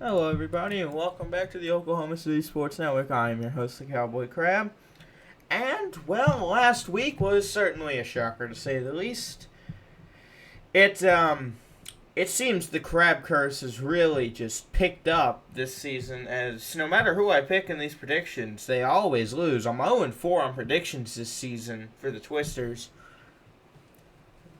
Hello, everybody, and welcome back to the Oklahoma City Sports Network. I am your host, the Cowboy Crab. And, well, last week was certainly a shocker, to say the least. It seems the crab curse has really just picked up this season, as no matter who I pick in these predictions, they always lose. I'm 0-4 on predictions this season for the Twisters.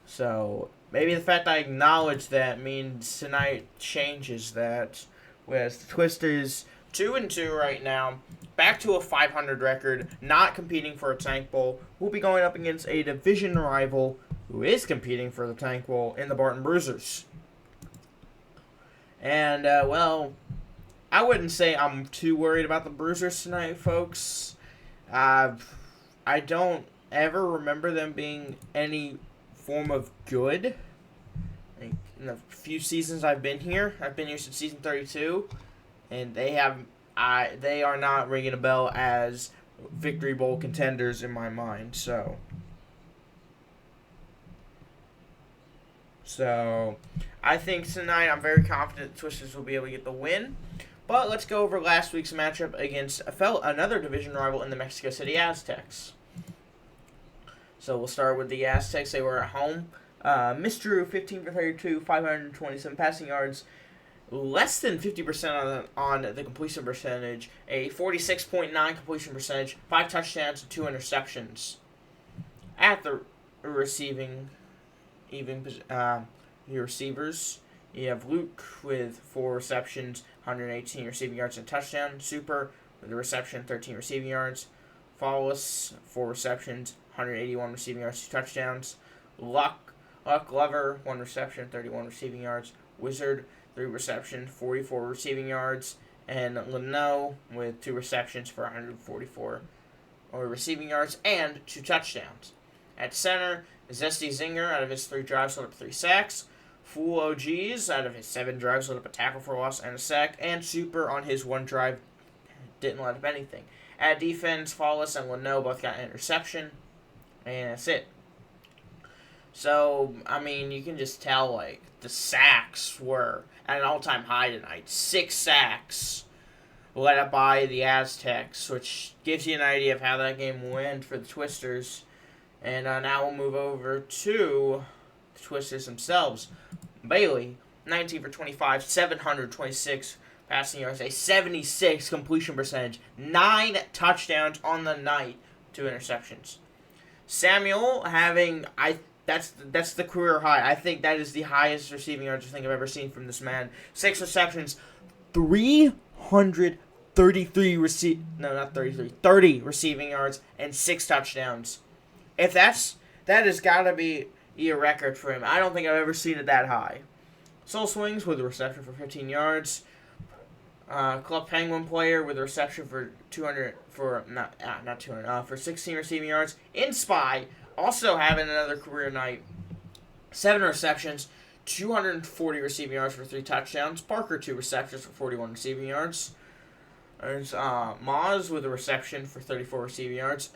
So, maybe the fact I acknowledge that means tonight changes that. Whereas the Twisters 2-2 right now, back to a 500 record, not competing for a tank bowl, will be going up against a division rival who is competing for the tank bowl in the Barton Bruisers. And I wouldn't say I'm too worried about the Bruisers tonight, folks. I don't ever remember them being any form of good. In the few seasons I've been here since season 32, and they are not ringing a bell as Victory Bowl contenders in my mind. So I think tonight I'm very confident the Twisters will be able to get the win. But let's go over last week's matchup against another division rival in the Mexico City Aztecs. So we'll start with the Aztecs. They were at home. Drew, 15 for 32, 527 passing yards, less than 50% on the completion percentage, a 46.9 completion percentage, 5 touchdowns and 2 interceptions. At the receiving, your receivers, you have Luke with 4 receptions, 118 receiving yards and a touchdown. Super with a reception, 13 receiving yards. Flawless, 4 receptions, 181 receiving yards, 2 touchdowns. Luck Glover, 1 reception, 31 receiving yards. Wizard, 3 receptions, 44 receiving yards. And Leno with 2 receptions for 144 receiving yards and 2 touchdowns. At center, Zesty Zinger, out of his 3 drives, led up 3 sacks. Fool OGs, out of his 7 drives, led up a tackle for loss and a sack. And Super, on his 1 drive, didn't let up anything. At defense, Flawless and Leno both got an interception. And that's it. So, I mean, you can just tell, the sacks were at an all-time high tonight. 6 sacks led up by the Aztecs, which gives you an idea of how that game went for the Twisters. And now we'll move over to the Twisters themselves. Bailey, 19 for 25, 726 passing yards, a 76 completion percentage, 9 touchdowns on the night, 2 interceptions. Samuel having, that's the career high. I think that is the highest receiving yards I think I've ever seen from this man. 6 receptions, 30 receiving yards, and 6 touchdowns. That has got to be a record for him. I don't think I've ever seen it that high. Soul Swings with a reception for 15 yards. Club Penguin player with a reception for 16 receiving yards. In Spy, also having another career night. 7 receptions, 240 receiving yards for 3 touchdowns. Parker, 2 receptions for 41 receiving yards. There's Maz with a reception for 34 receiving yards.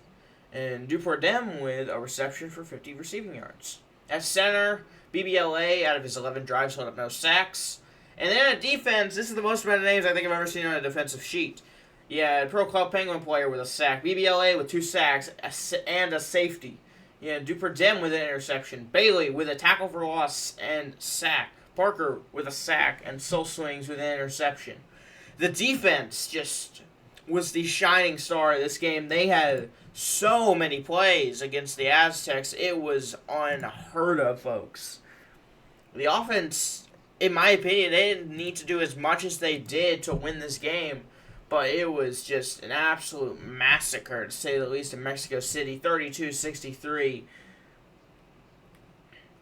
And Dupordem with a reception for 50 receiving yards. At center, BBLA, out of his 11 drives, led up no sacks. And then at defense, this is the most amount of names I think I've ever seen on a defensive sheet. Yeah, Pro Club Penguin player with a sack. BBLA with 2 sacks and a safety. Yeah, Dupordem with an interception. Bailey with a tackle for loss and sack. Parker with a sack and Soul Swings with an interception. The defense just was the shining star of this game. They had so many plays against the Aztecs. It was unheard of, folks. The offense, in my opinion, they didn't need to do as much as they did to win this game, but it was just an absolute massacre, to say the least, in Mexico City, 32-63.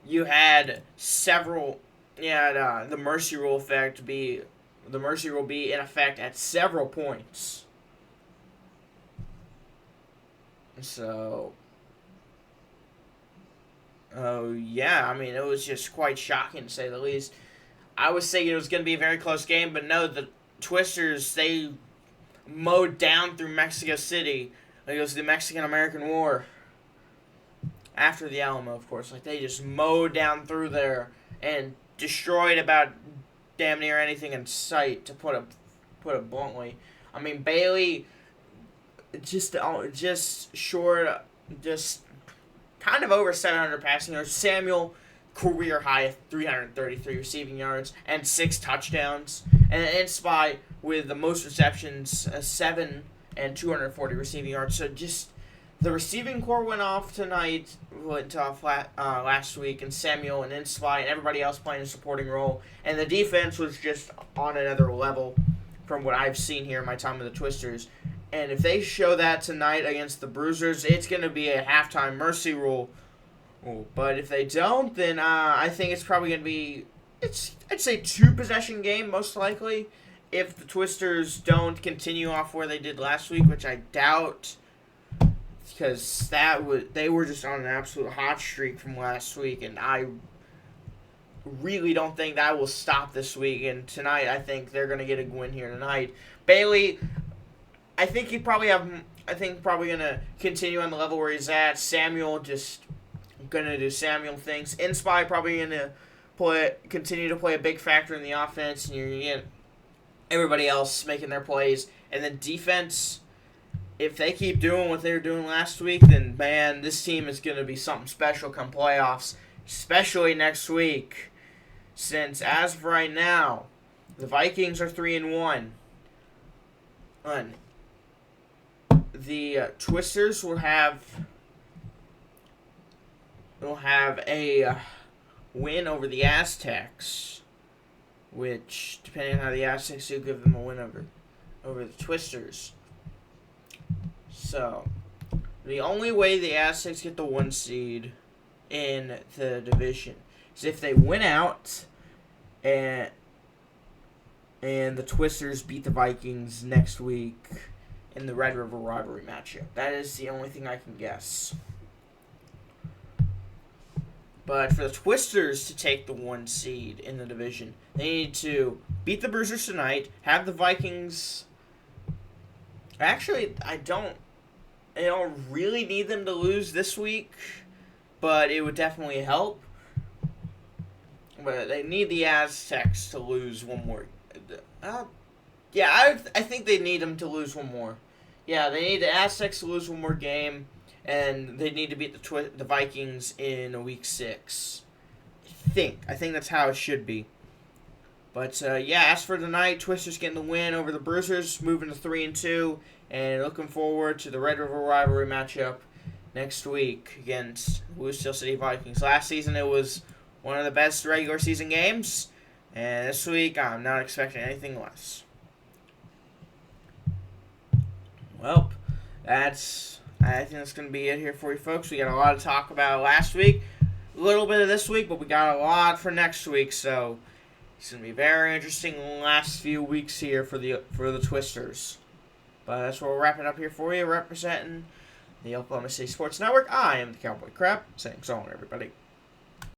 You had the mercy rule be in effect at several points. So, it was just quite shocking, to say the least. I was thinking it was going to be a very close game, but no, the Twisters, they mowed down through Mexico City. Like it was the Mexican-American War. After the Alamo, of course. They just mowed down through there and destroyed about damn near anything in sight, to put it bluntly. I mean, Bailey just short, just kind of over 700 passing yards. Samuel, career high of 333 receiving yards and 6 touchdowns. And Inspy with the most receptions, 7 and 240 receiving yards. So just the receiving core went off tonight, last week, and Samuel and Inspy and everybody else playing a supporting role. And the defense was just on another level from what I've seen here in my time with the Twisters. And if they show that tonight against the Bruisers, it's going to be a halftime mercy rule. But if they don't, then I think it's probably going to be, I'd say 2-possession game, most likely. If the Twisters don't continue off where they did last week, which I doubt, because they were just on an absolute hot streak from last week, and I really don't think that will stop this week. And tonight, I think they're going to get a win here tonight. Bailey, I think probably going to continue on the level where he's at. Samuel just going to do Samuel things. Inspy probably going to continue to play a big factor in the offense, and you're going to get everybody else making their plays. And then defense, if they keep doing what they were doing last week, then, man, this team is going to be something special come playoffs, especially next week. Since, as of right now, the Vikings are 3-1. The Twisters will have a win over the Aztecs, which, depending on how the Aztecs do, give them a win over the Twisters. So, the only way the Aztecs get the 1 seed in the division is if they win out and the Twisters beat the Vikings next week in the Red River rivalry matchup. That is the only thing I can guess. But for the Twisters to take the 1 seed in the division, they need to beat the Bruisers tonight, have the Vikings. Actually, I don't really need them to lose this week, but it would definitely help. But they need the Aztecs to lose one more. I think they need them to lose one more. Yeah, they need the Aztecs to lose one more game, and they need to beat the Vikings in week 6. I think that's how it should be. But as for tonight, Twisters getting the win over the Bruisers, moving to 3-2, and looking forward to the Red River rivalry matchup next week against Lucille City Vikings. Last season, it was one of the best regular season games, and this week, I'm not expecting anything less. Well, I think that's going to be it here for you folks. We got a lot to talk about last week, a little bit of this week, but we got a lot for next week, so it's going to be very interesting last few weeks here for the Twisters. But that's where we'll wrap it up here for you, representing the Oklahoma City Sports Network. I am the Cowboy Crab, saying so long, everybody.